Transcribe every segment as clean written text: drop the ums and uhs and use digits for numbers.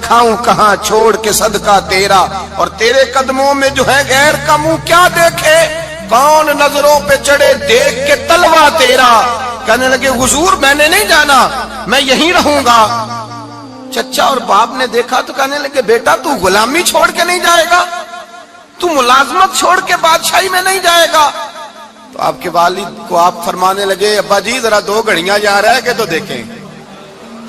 کھاؤں کہاں چھوڑ کے صدقہ تیرا، اور تیرے قدموں میں جو ہے غیر کا منہ کیا دیکھے، کون نظروں پہ چڑھے دیکھ کے تلوا تیرا۔ کہنے لگے حضور میں نے نہیں جانا، میں یہیں رہوں گا۔ چچا اور باپ نے دیکھا تو کہنے لگے بیٹا تو غلامی چھوڑ کے نہیں جائے گا، تو ملازمت چھوڑ کے بادشاہی میں نہیں جائے گا۔ تو آپ کے والد کو آپ فرمانے لگے ابا جی ذرا 2 گھڑیاں یہاں رہ کے تو دیکھیں،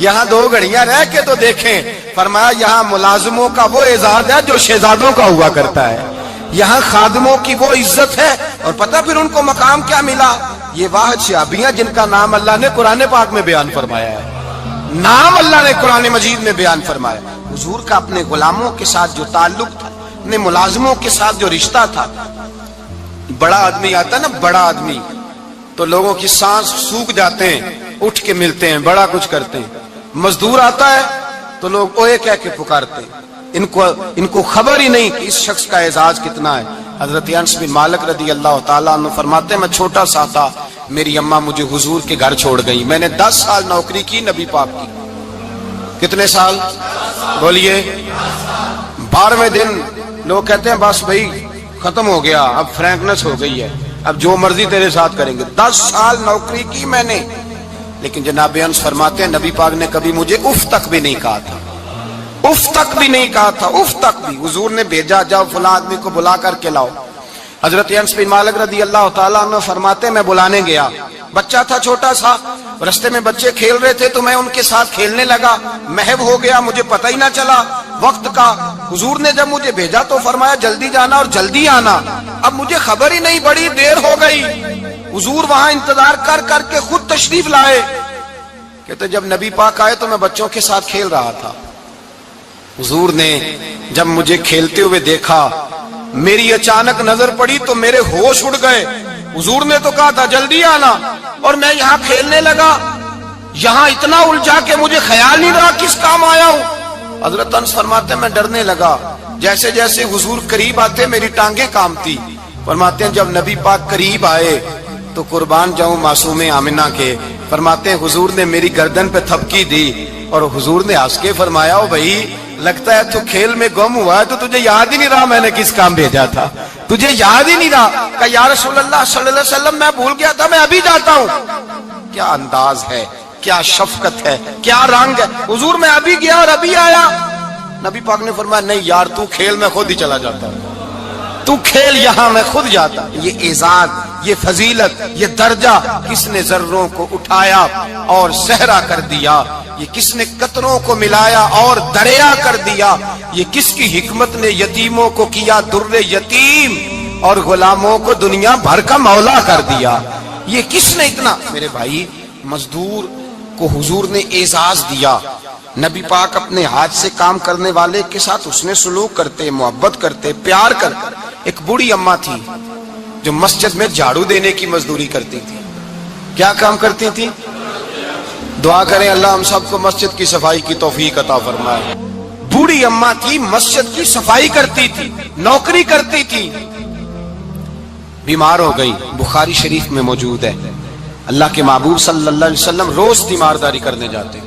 یہاں 2 گھڑیاں رہ کے تو دیکھیں۔ فرمایا یہاں ملازموں کا وہ اعزاز ہے جو شہزادوں کا ہوا کرتا ہے، یہاں خادموں کی وہ عزت ہے۔ اور پتہ پھر ان کو مقام کیا ملا، یہ واحد شعبیاں جن کا نام اللہ نے قرآن پاک میں بیان فرمایا ہے، نام اللہ نے قرآن مجید میں بیان فرمایا۔ حضور کا اپنے غلاموں کے ساتھ جو تعلق تھا، اپنے ملازموں کے ساتھ جو رشتہ تھا، بڑا آدمی آتا ہے نا، بڑا آدمی تو لوگوں کی سانس سوکھ جاتے ہیں، اٹھ کے ملتے ہیں، بڑا کچھ کرتے ہیں۔ مزدور آتا ہے تو لوگ اوے کہہ کے پکارتے ہیں، ان کو خبر ہی نہیں کہ اس شخص کا اعزاز کتنا ہے۔ حضرت انس بن مالک رضی اللہ تعالیٰ عنہ فرماتے ہیں میں چھوٹا سا تھا، میری اماں مجھے حضور کے گھر چھوڑ گئی، میں نے 10 سال نوکری کی نبی پاک کی۔ کتنے سال بولیے؟ 12ویں دن لوگ کہتے ہیں بس بھائی ختم ہو گیا، اب فرینکنس ہو گئی ہے، اب جو مرضی تیرے ساتھ کریں گے۔ 10 سال نوکری کی میں نے، لیکن جناب انس فرماتے ہیں نبی پاک نے کبھی مجھے اف تک بھی نہیں کہا تھا، اف تک بھی نہیں کہا تھا، اف تک بھی۔ حضور نے بھیجا جاؤ فلاں آدمی کو بلا کر کے لاؤ۔ حضرت انس بن مالک رضی اللہ تعالیٰ عنہ فرماتے ہیں میں بلانے گیا، بچہ تھا چھوٹا سا، رستے میں بچے کھیل رہے تھے تو میں ان کے ساتھ کھیلنے لگا، محو ہو گیا، مجھے پتہ ہی نہ چلا وقت کا۔ حضور نے جب مجھے بھیجا تو فرمایا جلدی جانا اور جلدی آنا، اب مجھے خبر ہی نہیں، بڑی دیر ہو گئی۔ حضور وہاں انتظار کر کر کے خود تشریف لائے، کہتے جب نبی پاک آئے تو میں بچوں کے ساتھ کھیل رہا تھا، حضور نے جب مجھے کھیلتے ہوئے دیکھا، میری اچانک نظر پڑی تو میرے ہوش اڑ گئے۔ حضور نے تو کہا تھا جلدی آنا، اور میں یہاں کھیلنے لگا، یہاں اتنا الجھا کہ مجھے خیال نہیں رہا کس کام آیا ہوں۔ حضرت انس فرماتے ہیں میں ڈرنے لگا، جیسے جیسے حضور قریب آتے میری ٹانگیں کانپتی۔ فرماتے ہیں جب نبی پاک قریب آئے تو قربان جاؤں معصوم آمنہ کے، فرماتے ہیں حضور نے میری گردن پہ تھپکی دی اور حضور نے ہنس کے فرمایا او بھائی لگتا ہے تو کھیل میں گم ہوا ہے تو تجھے یاد ہی نہیں رہا میں نے کس کام بھیجا تھا، تجھے یاد ہی نہیں رہا۔ کہ یا رسول اللہ صلی اللہ علیہ وسلم میں بھول گیا تھا، میں ابھی جاتا ہوں۔ کیا انداز ہے، کیا شفقت ہے، کیا رنگ ہے۔ حضور میں ابھی گیا اور ابھی آیا۔ نبی پاک نے فرمایا نہیں یار تو کھیل میں خود ہی چلا جاتا، تو کھیل یہاں میں خود جاتا۔ یہ اعزاز، یہ فضیلت، یہ درجہ کس نے ذروں کو اٹھایا اور صحرا کر دیا، یہ کس نے قطروں کو ملایا اور دریا کر دیا، یہ کس کی حکمت نے یتیموں کو کیا در یتیم اور غلاموں کو دنیا بھر کا مولا کر دیا، یہ کس نے اتنا۔ میرے بھائی مزدور کو حضور نے اعزاز دیا، نبی پاک اپنے ہاتھ سے کام کرنے والے کے ساتھ اس نے سلوک کرتے، محبت کرتے، پیار کرتے۔ ایک بوڑھی اماں تھی جو مسجد میں جھاڑو دینے کی مزدوری کرتی تھی۔ کیا کام کرتی تھی؟ دعا کریں اللہ ہم سب کو مسجد کی صفائی کی توفیق عطا فرمائے۔ بوڑھی اماں تھی، مسجد کی صفائی کرتی تھی، نوکری کرتی تھی، بیمار ہو گئی، بخاری شریف میں موجود ہے۔ اللہ کے محبوب صلی اللہ علیہ وسلم روز تیمارداری کرنے جاتے،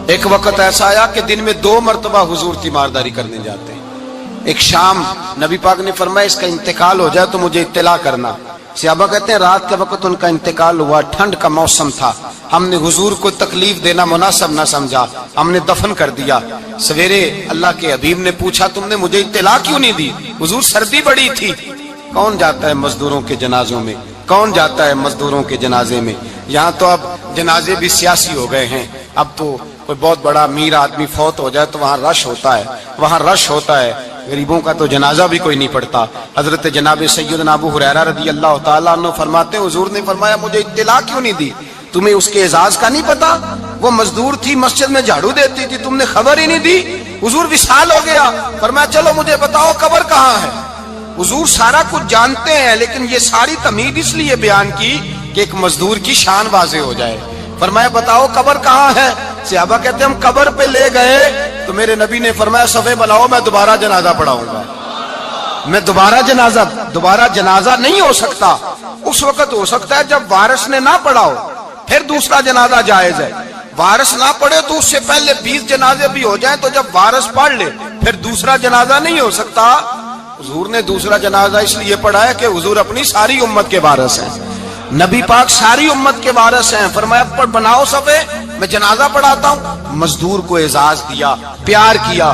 ایک وقت ایسا آیا کہ دن میں 2 مرتبہ حضور تیمارداری کرنے جاتے۔ ایک شام نبی پاک نے فرمایا اس کا انتقال ہو جائے تو مجھے اطلاع کرنا۔ صحابہ کہتے ہیں رات کے وقت ان کا انتقال ہوا، ٹھنڈ کا موسم تھا، ہم نے حضور کو تکلیف دینا مناسب نہ سمجھا، ہم نے دفن کر دیا۔ سویرے اللہ کے حبیب نے پوچھا تم نے مجھے اطلاع کیوں نہیں دی؟ حضور سردی بڑی تھی۔ کون جاتا ہے مزدوروں کے جنازوں میں؟ کون جاتا ہے مزدوروں کے جنازے میں؟ یہاں تو اب جنازے بھی سیاسی ہو گئے ہیں، اب تو کوئی بہت بڑا امیر آدمی فوت ہو جائے تو وہاں رش ہوتا ہے، وہاں رش ہوتا ہے، غریبوں کا تو جنازہ بھی کوئی نہیں پڑتا۔ حضرت جناب سیدنا ابو ہریرہ رضی اللہ تعالیٰ عنہ فرماتے ہیں حضور نے فرمایا مجھے اطلاع کیوں نہیں دی؟ تمہیں اس کے اعزاز کا نہیں پتا؟ وہ مزدور تھی مسجد میں جھاڑو دیتی تھی، تم نے خبر ہی نہیں دی؟ حضور وصال ہو گیا، فرمایا چلو مجھے بتاؤ قبر کہاں ہے۔ حضور سارا کچھ جانتے ہیں لیکن یہ ساری تمہید اس لیے بیان کی کہ ایک مزدور کی شان واضح ہو جائے۔ فرمایا بتاؤ قبر کہاں ہے؟ صحابہ کہتے ہیں ہم قبر پہ لے گئے تو میرے نبی نے فرمایا صفے بناؤ میں دوبارہ جنازہ پڑھاؤں گا۔ میں دوبارہ جنازہ نہیں ہو سکتا، اس وقت ہو سکتا ہے جب وارث نے نہ پڑھاؤ، پھر دوسرا جنازہ جائز ہے۔ وارث نہ پڑھے تو اس سے پہلے 20 جنازے بھی ہو جائیں تو جب وارث پڑھ لے پھر دوسرا جنازہ نہیں ہو سکتا. حضور نے دوسرا جنازہ اس لیے پڑھا ہے کہ حضور اپنی ساری امت کے وارث ہیں. نبی پاک ساری امت کے وارث ہیں. فرمایا پر بناؤ صفے، میں جنازہ پڑھاتا ہوں. مزدور کو اعزاز دیا، پیار کیا.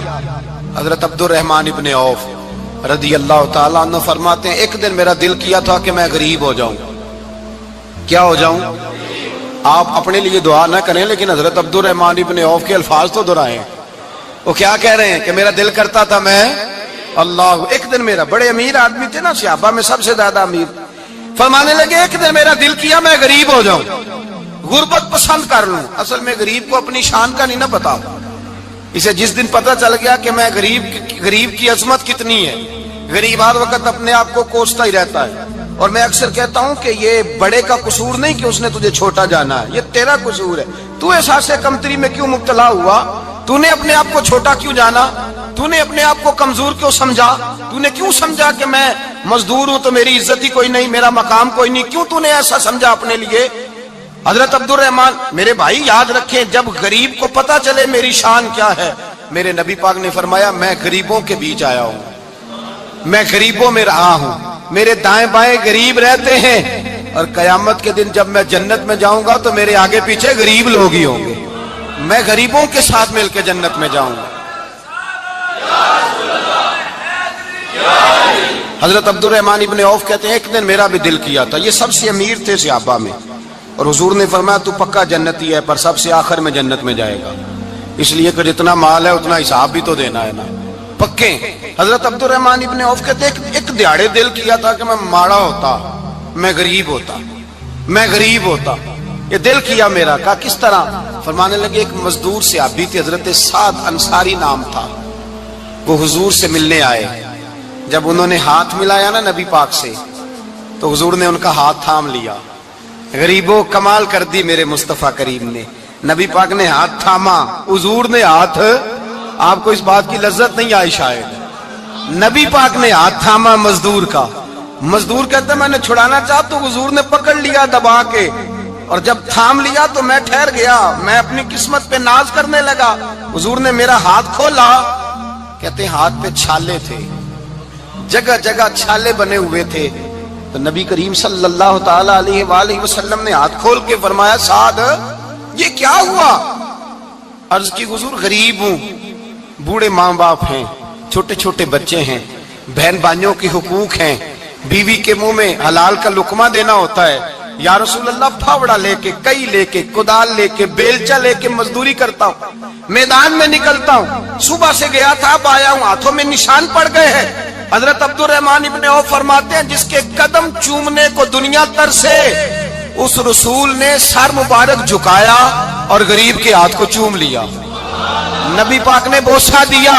حضرت عبد الرحمن ابن عوف رضی اللہ تعالیٰ عنہ فرماتے ہیں ایک دن میرا دل کیا تھا کہ میں غریب ہو جاؤں. کیا ہو جاؤں؟ آپ اپنے لیے دعا نہ کریں لیکن حضرت عبد الرحمن ابن عوف کے الفاظ تو دہرائیں. وہ کیا کہہ رہے ہیں کہ میرا دل کرتا تھا میں اللہ. ایک دن میرا، بڑے امیر آدمی تھے نا، صحابہ میں سب سے زیادہ امیر. فرمانے لگے ایک دن میرا دل کیا میں غریب ہو جاؤں، غربت پسند کر لوں. اصل میں غریب کو اپنی شان کا نہیں نہ پتا. اسے جس دن پتہ چل گیا کہ میں غریب کی عظمت کتنی ہے، غریب ہر وقت اپنے آپ کو کوستا ہی رہتا ہے. اور میں اکثر کہتا ہوں کہ یہ بڑے کا قصور نہیں کہ اس نے تجھے چھوٹا جانا ہے، یہ تیرا قصور ہے. تو احساس کمتری میں کیوں مبتلا ہوا؟ تو نے اپنے آپ کو چھوٹا کیوں جانا؟ تو نے اپنے آپ کو کمزور کیوں سمجھا؟ تو نے کیوں سمجھا کہ میں مزدور ہوں تو میری عزت ہی کوئی نہیں، میرا مقام کوئی نہیں؟ کیوں تو نے ایسا سمجھا اپنے لیے؟ حضرت عبد الرحمن، میرے بھائی یاد رکھیں جب غریب کو پتا چلے میری شان کیا ہے، میرے نبی پاک نے فرمایا میں غریبوں کے بیچ آیا ہوں، میں غریبوں میں رہا ہوں، میرے دائیں بائیں غریب رہتے ہیں. اور قیامت کے دن جب میں جنت میں جاؤں گا تو میرے آگے پیچھے غریب لوگ ہی ہوں گے. میں غریبوں کے ساتھ مل کے جنت میں جاؤں گا. حضرت عبد الرحمن ابن عوف کہتے ہیں ایک دن میرا بھی دل کیا تھا. یہ سب سے امیر تھے صحابہ میں، اور حضور نے فرمایا تو پکا جنتی ہے پر سب سے آخر میں جنت میں جائے گا، اس لیے کہ جتنا مال ہے اتنا حساب بھی تو دینا ہے نا، پکے. حضرت عبد الرحمن ابن عوف کہتے ہیں ایک دیہڑے دل کیا تھا کہ میں ماڑا ہوتا، میں غریب ہوتا، میں غریب ہوتا. یہ دل کیا میرا. کہا کس طرح؟ فرمانے لگے ایک مزدور صحابی تھے حضرت سعد انصاری نام تھا، وہ حضور سے ملنے آئے. جب انہوں نے ہاتھ ملایا نا نبی پاک سے تو حضور نے ان کا ہاتھ تھام لیا. غریبوں کمال کر دی میرے مصطفیٰ کریم نے. نبی پاک نے ہاتھ تھاما، حضور نے ہاتھ. آپ کو اس بات کی لذت نہیں آئی شاید. نبی پاک نے ہاتھ تھاما مزدور کا. مزدور کہتا میں نے چھڑانا چاہا تو حضور نے پکڑ لیا دبا کے، اور جب تھام لیا تو میں ٹھہر گیا، میں اپنی قسمت پہ ناز کرنے لگا. حضور نے میرا ہاتھ کھولا. کہتے ہیں ہاتھ پہ چھالے تھے، جگہ جگہ چھالے بنے ہوئے تھے. تو نبی کریم صلی اللہ تعالی علیہ وآلہ وسلم نے ہاتھ کھول کے فرمایا سعد یہ کیا ہوا؟ عرض کی حضور غریب ہوں، بوڑھے ماں باپ ہیں، چھوٹے چھوٹے بچے ہیں، بہن بھائیوں کے حقوق ہیں، بیوی کے منہ میں حلال کا لقمہ دینا ہوتا ہے. یا رسول اللہ پھاوڑا لے کے، کئی لے کے، کدال لے کے، بیلچا لے کے مزدوری کرتا ہوں، میدان میں نکلتا ہوں، صبح سے گیا تھا اب آیا ہوں، ہاتھوں میں نشان پڑ گئے ہیں. حضرت عبد الرحمن ابن عوف فرماتے ہیں جس کے قدم چومنے کو دنیا ترسے، اس رسول نے سر مبارک جھکایا اور غریب کے ہاتھ کو چوم لیا. نبی پاک نے بوسہ دیا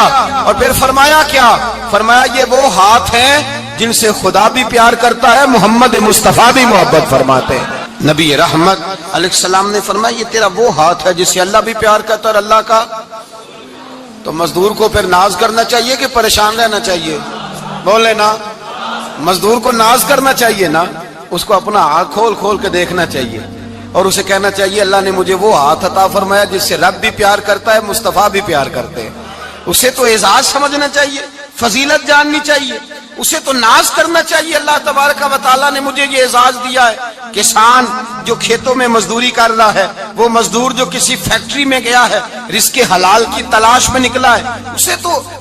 اور پھر فرمایا کیا؟ فرمایا یہ وہ ہاتھ ہیں جن سے خدا بھی پیار کرتا ہے، محمد مصطفیٰ بھی محبت فرماتے ہیں. نبی رحمت علیہ السلام نے فرمایا یہ تیرا وہ ہاتھ ہے جس سے اللہ بھی پیار کرتا ہے اور اللہ کا. تو مزدور کو پھر ناز کرنا چاہیے کہ پریشان رہنا چاہیے؟ بولے نا، مزدور کو ناز کرنا چاہیے نا، اس کو اپنا ہاتھ کھول کھول کے دیکھنا چاہیے اور اسے کہنا چاہیے اللہ نے مجھے وہ ہاتھ عطا فرمایا جس سے رب بھی پیار کرتا ہے، مصطفیٰ بھی پیار کرتے ہیں. اسے تو اعزاز سمجھنا چاہیے، فضیلت جاننی چاہیے، اسے تو ناز کرنا چاہیے. اللہ تبارک و تعالیٰ نے مجھے یہ اعزاز دیا ہے. کسان جو کھیتوں میں مزدوری کر رہا ہے، وہ مزدور جو کسی فیکٹری میں گیا ہے، رزق حلال کی تلاش میں نکلا ہے،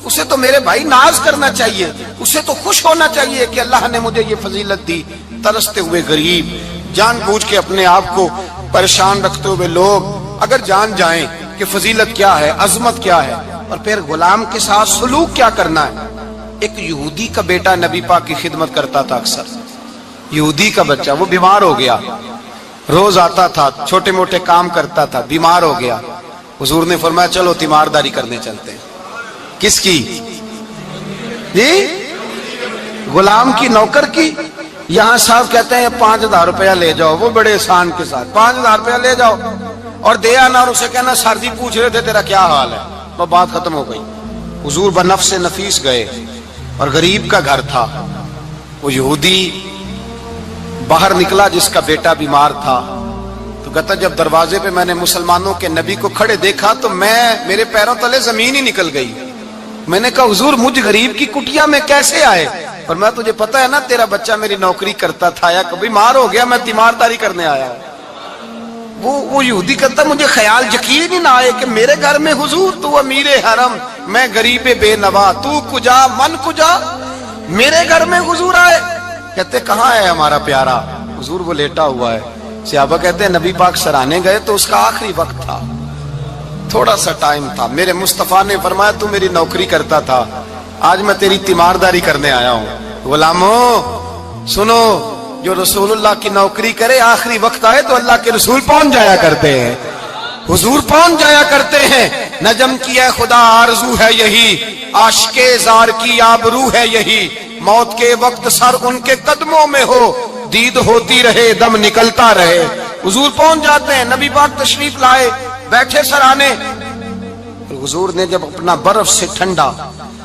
اسے تو میرے بھائی ناز کرنا چاہیے، اسے تو خوش ہونا چاہیے کہ اللہ نے مجھے یہ فضیلت دی. ترستے ہوئے غریب، جان بوجھ کے اپنے آپ کو پریشان رکھتے ہوئے لوگ اگر جان جائیں کہ فضیلت کیا ہے، عظمت کیا ہے، اور پھر غلام کے ساتھ سلوک کیا کرنا ہے. ایک یہودی کا بیٹا نبی پاک کی خدمت کرتا تھا اکثر. یہودی کا بچہ، وہ بیمار ہو گیا، روز آتا تھا، چھوٹے موٹے کام کرتا تھا، بیمار ہو گیا. حضور نے فرمایا چلو تیمارداری کرنے چلتے ہیں. کس کی؟ جی غلام کی، نوکر کی. یہاں صاحب کہتے ہیں 5000 روپیہ لے جاؤ، وہ بڑے احسان کے ساتھ 5000 روپیہ لے جاؤ اور دے آنا، اور اسے کہنا سر جی پوچھ رہے تھے تیرا کیا حال ہے. وہ بات ختم ہو گئی. حضور بنفس نفیس گئے اور غریب کا گھر تھا. وہ یہودی باہر نکلا جس کا بیٹا بیمار تھا، تو تو کہتا جب دروازے پہ میں نے مسلمانوں کے نبی کو کھڑے دیکھا تو میرے پیروں تلے زمین ہی نکل گئی. میں نے کہا حضور مجھ غریب کی کٹیا میں کیسے آئے؟ پر میں تجھے پتا ہے نا تیرا بچہ میری نوکری کرتا تھا یا کبھی مار ہو گیا میں تیمارداری کرنے آیا ہوں. وہ یہودی کہتا مجھے خیال یقین ہی نہ آئے کہ میرے گھر میں حضور تو امیر حرم میں غریب بے نوا تو کجا من کجا میرے گھر میں حضور آئے. کہتے کہاں ہے ہمارا پیارا؟ حضور وہ لیٹا ہوا ہے. صحابہ کہتے ہیں نبی پاک سرانے گئے تو اس کا آخری وقت تھا, تھوڑا سا ٹائم تھا. میرے مصطفیٰ نے فرمایا تو میری نوکری کرتا تھا, آج میں تیری تیمارداری کرنے آیا ہوں. غلاموں سنو, جو رسول اللہ کی نوکری کرے آخری وقت آئے تو اللہ کے رسول پہنچ جایا کرتے ہیں, حضور پہنچ جایا کرتے ہیں. نجم کی ہے خدا آرزو ہے یہی, عاشق زار کی آبرو ہے یہی, موت کے وقت سر ان کے قدموں میں ہو, دید ہوتی رہے دم نکلتا رہے. حضور پہنچ جاتے ہیں. نبی پاک تشریف لائے, بیٹھے سرانے. حضور نے جب اپنا برف سے ٹھنڈا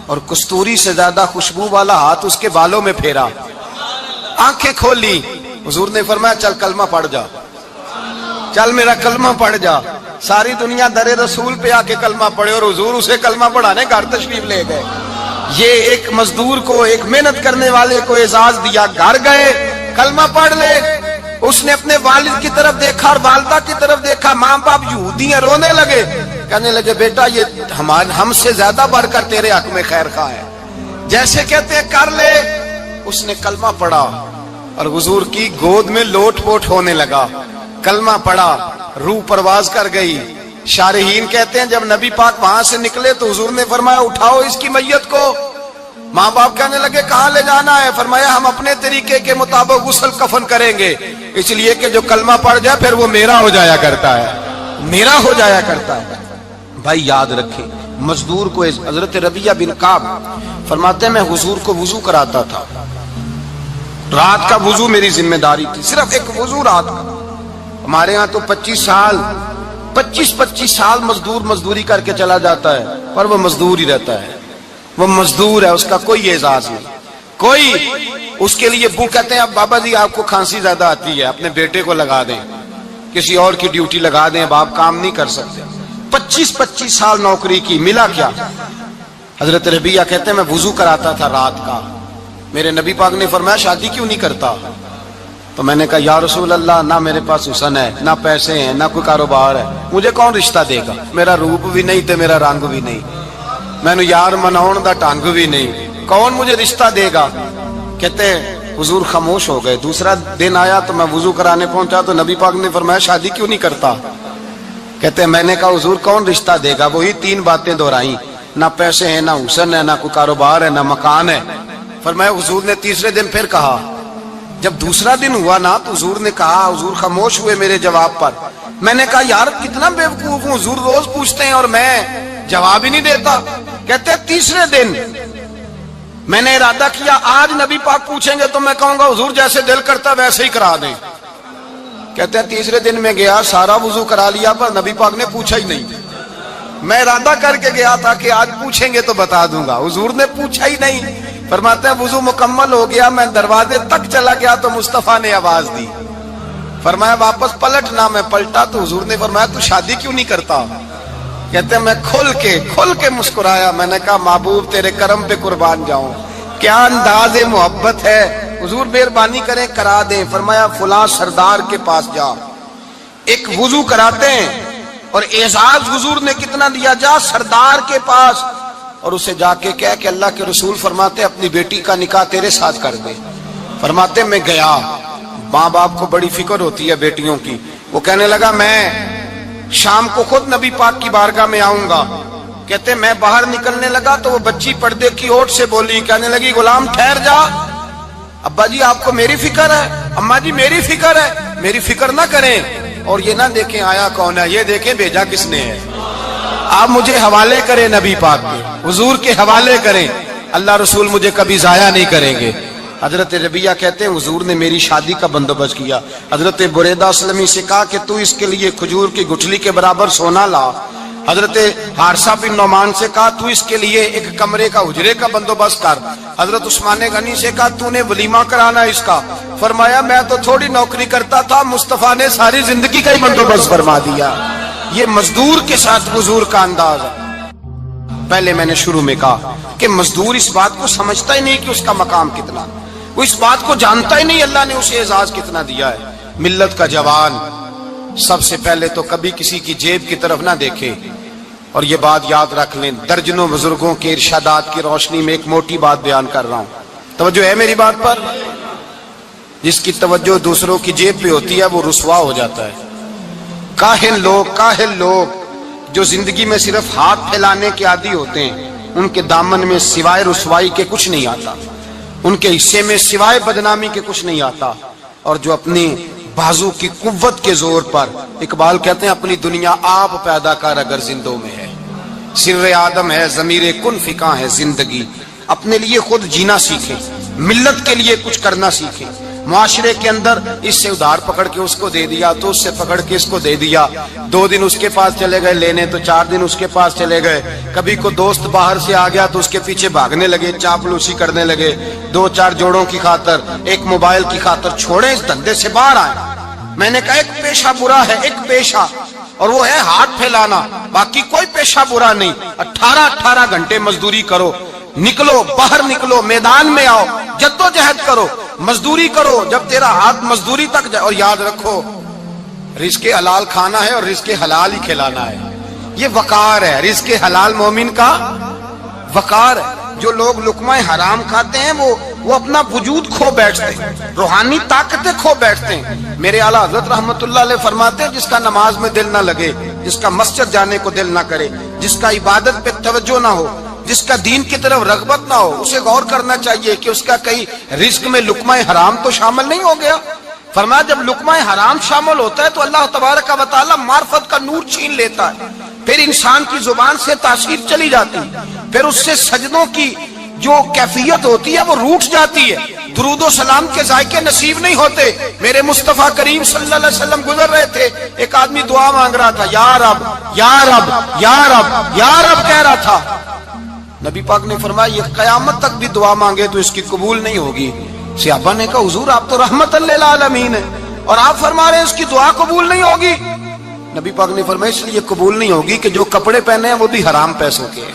اور کستوری سے زیادہ خوشبو والا ہاتھ اس کے بالوں میں پھیرا, آنکھیں کھولی, حضور نے فرمایا چل کلمہ پڑھ جا, چل میرا کلمہ پڑھ جا. ساری دنیا در رسول پہ آ کے کلمہ پڑھے اور حضور اسے کلمہ پڑھانے گھر تشریف لے گئے. یہ ایک مزدور کو, ایک محنت کرنے والے کو اعزاز دیا. گھر گئے, کلمہ پڑھ لے. اس نے اپنے والد کی طرف دیکھا اور والدہ کی طرف دیکھا, ماں باپ یہودی ہیں, رونے لگے. کہنے لگے بیٹا یہ ہم سے زیادہ بڑھ کر تیرے حق میں خیر خواہ ہے, جیسے کہتے کر لے. اس نے کلمہ پڑھا اور حضور کی گود میں لوٹ پوٹ ہونے لگا. کلمہ پڑھا, روح پرواز کر گئی. شارحین کہتے ہیں جب نبی پاک وہاں سے نکلے تو حضور نے فرمایا اٹھاؤ اس کی میت کو. ماں باپ کہنے لگے کہاں لے جانا ہے؟ فرمایا ہم اپنے طریقے کے مطابق غسل کفن کریں گے, اس لیے کہ جو کلمہ پڑھ جائے پھر وہ میرا ہو جایا کرتا ہے, میرا ہو جایا کرتا ہے. بھائی یاد رکھیں, مزدور کو حضرت ربیعہ بن کعب فرماتے ہیں میں حضور کو وضو کراتا تھا, رات کا وضو میری ذمہ داری تھی, صرف ایک وضو رات کا. ہمارے ہاں تو 25 سال مزدور مزدوری کر کے چلا جاتا ہے, پر وہ مزدور ہی رہتا ہے, وہ مزدور ہے, اس کا کوئی اعزاز نہیں, کوئی اس کے لیے وہ کہتے ہیں اب بابا جی آپ کو کھانسی زیادہ آتی ہے, اپنے بیٹے کو لگا دیں, کسی اور کی ڈیوٹی لگا دیں, اب آپ کام نہیں کر سکتے. 25 سال نوکری کی, ملا کیا؟ حضرت ربیعہ کہتے ہیں میں وضو کراتا تھا رات کا. میرے نبی پاک نے فرمایا شادی کیوں نہیں کرتا؟ تو میں نے کہا یا رسول اللہ نہ میرے پاس حسن ہے, نہ پیسے ہیں, نہ کوئی کاروبار ہے, مجھے کون رشتہ دے گا؟ میرا روپ بھی نہیں تے میرا رنگ بھی نہیں, میں نے یار مناؤن دا ٹانگ بھی نہیں, کون مجھے رشتہ دے گا؟ کہتے حضور خاموش ہو گئے. دوسرا دن آیا تو میں وضو کرانے پہنچا تو نبی پاک نے فرمایا شادی کیوں نہیں کرتا؟ کہتے میں نے کہا حضور کون رشتہ دے گا؟ وہی 3 باتیں دہرائی, نہ پیسے ہیں, نہ حسن ہے, نہ کوئی کاروبار ہے, نہ مکان ہے. فرمایا حضور نے تیسرے دن پھر کہا. جب دوسرا دن ہوا نا تو حضور نے کہا, حضور خاموش ہوئے میرے جواب پر. میں نے کہا یار کتنا بیوقوف ہوں, حضور روز پوچھتے ہیں اور میں جواب ہی نہیں دیتا. کہتے تیسرے دن میں نے ارادہ کیا آج نبی پاک پوچھیں گے تو میں کہوں گا حضور جیسے دل کرتا ویسے ہی کرا دیں. کہتے ہیں تیسرے دن میں گیا, سارا وضو کرا لیا, پر نبی پاک نے پوچھا ہی نہیں. میں ارادہ کر کے گیا تھا کہ آج پوچھیں گے تو بتا دوں گا, حضور نے پوچھا ہی نہیں. فرماتے ہیں وضو مکمل ہو گیا, میں دروازے تک چلا گیا تو مصطفیٰ نے آواز دی. فرمایا واپس پلٹنا, میں پلٹا تو حضور نے فرمایا تو شادی کیوں نہیں کرتا؟ کہتے ہیں میں کھل کے مسکرایا. میں نے کہا محبوب تیرے کرم پہ قربان جاؤں, کیا انداز محبت ہے, حضور مہربانی کریں کرا دیں. فرمایا فلاں سردار کے پاس جا, ایک وضو کراتے ہیں, اور اعزاز حضور نے کتنا دیا, جا سردار کے پاس اور اسے جا کے کہہ کہ اللہ کے رسول فرماتے اپنی بیٹی کا نکاح تیرے ساتھ کر دے. فرماتے میں گیا, ماں باپ کو بڑی فکر ہوتی ہے بیٹیوں کی. وہ کہنے لگا میں شام کو خود نبی پاک کی بارگاہ میں آؤں گا. کہتے میں باہر نکلنے لگا تو وہ بچی پردے کی اوٹ سے بولی, کہنے لگی غلام ٹھہر جا, ابا جی آپ کو میری فکر ہے, اماں جی میری فکر ہے, میری فکر نہ کریں اور یہ نہ دیکھیں آیا کون ہے, یہ دیکھیں بھیجا کس نے ہے. آپ مجھے حوالے کریں نبی پاک کے, حضور کے حوالے کریں, اللہ رسول مجھے کبھی ضائع نہیں کریں گے. حضرت ربیعہ کہتے ہیں حضور نے میری شادی کا بندوبست کیا. حضرت بریدہ اسلمی سے کہا کہ تو اس کے لیے کھجور کی گٹھلی کے برابر سونا لا, حضرت حارثہ بن نعمان سے کہا تو اس کے لیے ایک کمرے کا حجرے کا بندوبست کر. حضرت عثمان غنی سے کہا تو نے ولیمہ کرانا اس کا. فرمایا میں تو تھوڑی نوکری کرتا تھا, مصطفیٰ نے ساری زندگی کا ہی بندوبست فرما دیا. یہ مزدور کے ساتھ حضور کا انداز ہے. پہلے میں نے شروع میں کہا کہ مزدور اس بات کو سمجھتا ہی نہیں کہ اس کا مقام کتنا, وہ اس بات کو جانتا ہی نہیں اللہ نے اسے اعزاز کتنا دیا ہے. ملت کا جوان سب سے پہلے تو کبھی کسی کی جیب کی طرف نہ دیکھے. اور یہ بات یاد رکھ لیں, درجنوں بزرگوں کے ارشادات کی روشنی میں ایک موٹی بات بیان کر رہا ہوں. توجہ ہے میری بات پر؟ جس کی توجہ دوسروں کی جیب پہ ہوتی ہے وہ رسوا ہو جاتا ہے. کاہل لوگ جو زندگی میں صرف ہاتھ پھیلانے کے عادی ہوتے ہیں, ان کے دامن میں سوائے رسوائی کے کچھ نہیں آتا, ان کے حصے میں سوائے بدنامی کے کچھ نہیں آتا. اور جو اپنی بازو کی قوت کے زور پر, اقبال کہتے ہیں اپنی دنیا آپ پیدا کر اگر زندوں میں ہے, سر آدم ہے ضمیر کن فکاں ہے زندگی. اپنے لیے خود جینا سیکھیں, ملت کے لیے کچھ کرنا سیکھیں. معاشرے کے اندر اس سے ادھار پکڑ کے اس کو دے دیا, تو اس سے پکڑ کے اس کو دے دیا. 2 دن اس کے پاس چلے گئے لینے, تو 4 دن اس کے پاس چلے گئے. کبھی کو دوست باہر سے آ گیا تو اس کے پیچھے بھاگنے لگے, چاپلوسی کرنے لگے. 2-4 جوڑوں کی خاطر, ایک موبائل کی خاطر چھوڑیں, اس دھندے سے باہر آئیں. میں نے کہا ایک پیشہ برا ہے, ایک پیشہ, اور وہ ہے ہاتھ پھیلانا. باقی کوئی پیشہ برا نہیں. 18 گھنٹے مزدوری کرو, نکلو باہر, نکلو میدان میں آؤ, جدوجہد کرو, مزدوری کرو جب تیرا ہاتھ مزدوری تک جائے. اور یاد رکھو رزق حلال کھانا ہے اور رزق حلال ہی کھلانا ہے. یہ وقار ہے, رزق حلال مومن کا وقار ہے. جو لوگ لقمہ حرام کھاتے ہیں وہ اپنا وجود کھو بیٹھتے ہیں, روحانی طاقتیں کھو بیٹھتے ہیں. میرے اعلیٰ حضرت رحمت اللہ علیہ فرماتے ہیں جس کا نماز میں دل نہ لگے, جس کا مسجد جانے کو دل نہ کرے, جس کا عبادت پہ توجہ نہ ہو, جس کا دین کی طرف رغبت نہ ہو, اسے غور کرنا چاہیے کہ اس کا کہیں رزق میں لقمہ حرام تو شامل نہیں ہو گیا. فرمایا جب لقمہ حرام شامل ہوتا ہے تو اللہ تبارک و تعالی معرفت کا نور چھین لیتا ہے, پھر انسان کی زبان سے تاثیر چلی جاتی ہے, پھر اس سے سجدوں کی جو کیفیت ہوتی ہے وہ روٹ جاتی ہے, درود و سلام کے ذائقے نصیب نہیں ہوتے. میرے مصطفیٰ کریم صلی اللہ علیہ وسلم گزر رہے تھے, ایک آدمی دعا مانگ رہا تھا, یا رب یا رب یا رب یا رب کہہ رہا تھا. نبی پاک نے فرمایا یہ قیامت تک بھی دعا مانگے تو اس کی قبول نہیں ہوگی. صحابہ نے کہا حضور آپ تو رحمت للعالمین ہیں اور آپ فرما رہے ہیں اس کی دعا قبول نہیں ہوگی. نبی پاک نے فرمایا اس لیے قبول نہیں ہوگی کہ جو کپڑے پہنے ہیں وہ بھی حرام پیسوں کے ہیں,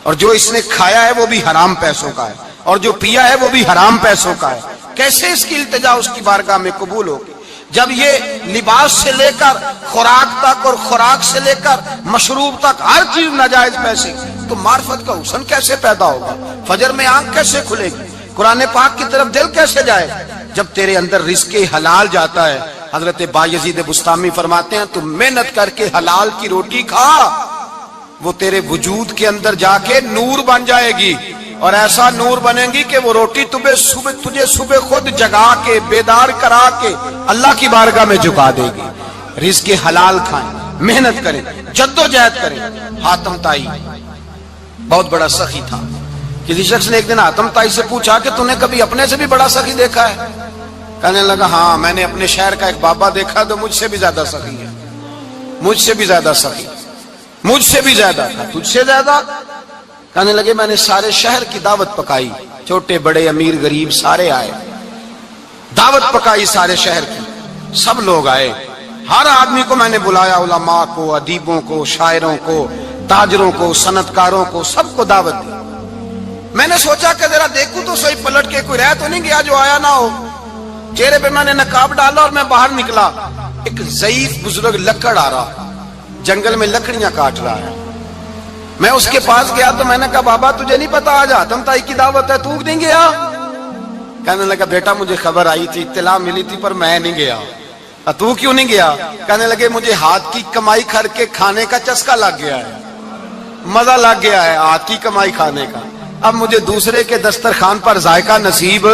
اور جو اس نے کھایا ہے وہ بھی حرام پیسوں کا ہے, اور جو پیا ہے وہ بھی حرام پیسوں کا ہے. کیسے اس کی التجا اس کی بارگاہ میں قبول ہوگی جب یہ لباس سے لے کر خوراک تک اور خوراک سے لے کر مشروب تک ہر چیز ناجائز پیسے. تو معرفت کا حسن کیسے پیدا ہوگا, فجر میں آنکھ کیسے کھلے گی, قرآن پاک کی طرف دل کیسے جائے جب تیرے اندر رزق حلال جاتا ہے. حضرت بایزید بستامی فرماتے ہیں تو محنت کر کے حلال کی روٹی کھا, وہ تیرے وجود کے اندر جا کے نور بن جائے گی, اور ایسا نور بنے گی کہ وہ روٹی تجھے صبح خود جگا کے بیدار کرا کے اللہ کی بارگاہ میں جھکا دے گی. رزق حلال کھائیں, محنت کریں, جدوجہد کریں. حاتم طائی بہت بڑا سخی تھا. کسی شخص نے ایک دن حاتم طائی سے پوچھا کہ تو نے کبھی اپنے سے بھی بڑا سخی دیکھا ہے؟ کہنے لگا ہاں میں نے اپنے شہر کا ایک بابا دیکھا تو مجھ سے بھی زیادہ سخی ہے, مجھ سے بھی زیادہ سخی, مجھ سے بھی زیادہ تھا, تجھ سے زیادہ. کہنے لگے میں نے سارے شہر کی دعوت پکائی, چھوٹے بڑے امیر غریب سارے آئے, دعوت پکائی سارے شہر کی, سب لوگ آئے, ہر آدمی کو میں نے بلایا, علماء کو, ادیبوں کو, شاعروں کو, تاجروں کو, صنعت کاروں کو, سب کو دعوت دی. میں نے سوچا کہ ذرا دیکھوں تو صحیح پلٹ کے کوئی رہ تو نہیں گیا جو آیا نہ ہو. چہرے پہ میں نے نقاب ڈالا اور میں باہر نکلا. ایک ضعیف بزرگ لکڑ آ رہا, جنگل میں لکڑیاں کاٹ رہا ہے. میں اس کے پاس گیا تو میں نے کہا بابا تجھے نہیں پتا آج حاتم طائی کی دعوت ہے, تو نہیں گیا؟ کہنے لگا بیٹا مجھے خبر آئی تھی, اطلاع ملی تھی, پر میں نہیں گیا. تو کیوں نہیں گیا؟ کہنے لگے مجھے ہاتھ کی کمائی کر کے کھانے کا چسکا لگ گیا ہے, مزہ لگ گیا ہے ہاتھ کی کمائی کھانے کا. اب مجھے دوسرے کے دسترخوان پر ذائقہ نصیب,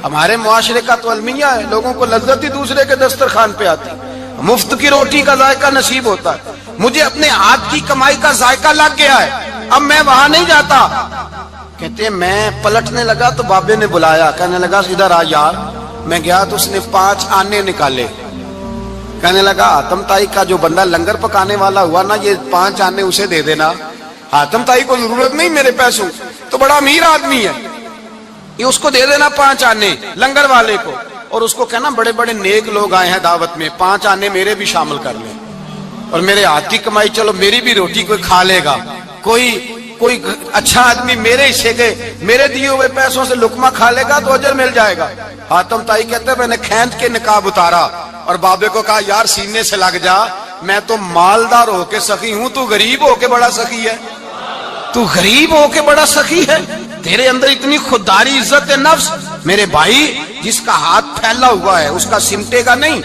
ہمارے معاشرے کا تو المیہ ہے, لوگوں کو لذت ہی دوسرے کے دسترخوان پہ آتی, مفت کی روٹی کا ذائقہ نصیب ہوتا ہے. مجھے اپنے ہاتھ کی کمائی کا ذائقہ لگ گیا ہے, اب میں وہاں نہیں جاتا. کہتے ہیں میں پلٹنے لگا تو بابے نے بلایا, کہنے لگا ادھر آ یار. میں گیا تو اس نے 5 آنے نکالے. کہنے لگا حاتم تائی کا جو بندہ لنگر پکانے والا ہوا نا، یہ 5 آنے اسے دے دینا، حاتم تائی کو ضرورت نہیں میرے پیسوں، تو بڑا امیر آدمی ہے، یہ اس کو دے دینا 5 آنے لنگر والے کو، اور اس کو کہنا بڑے بڑے نیک لوگ آئے ہیں دعوت میں، 5 آنے میرے بھی شامل کر لیں، اور میرے ہاتھ کی کمائی چلو میری بھی روٹی کوئی کھا لے گا، کوئی اچھا آدمی میرے حصے کے میرے دیے ہوئے پیسوں سے لقمہ کھا لے گا تو اجر مل جائے گا۔ حاتم تائی کہتے ہیں میں نے کھینچ کے نقاب اتارا اور بابے کو کہا یار سینے سے لگ جا، میں تو مالدار ہو کے سخی ہوں، تو غریب ہو کے بڑا سخی ہے، تو غریب ہو کے بڑا سخی ہے، تیرے اندر اتنی خودداری عزت نفس۔ میرے بھائی جس کا ہاتھ پھیلا ہوا ہے اس کا سمٹے گا نہیں،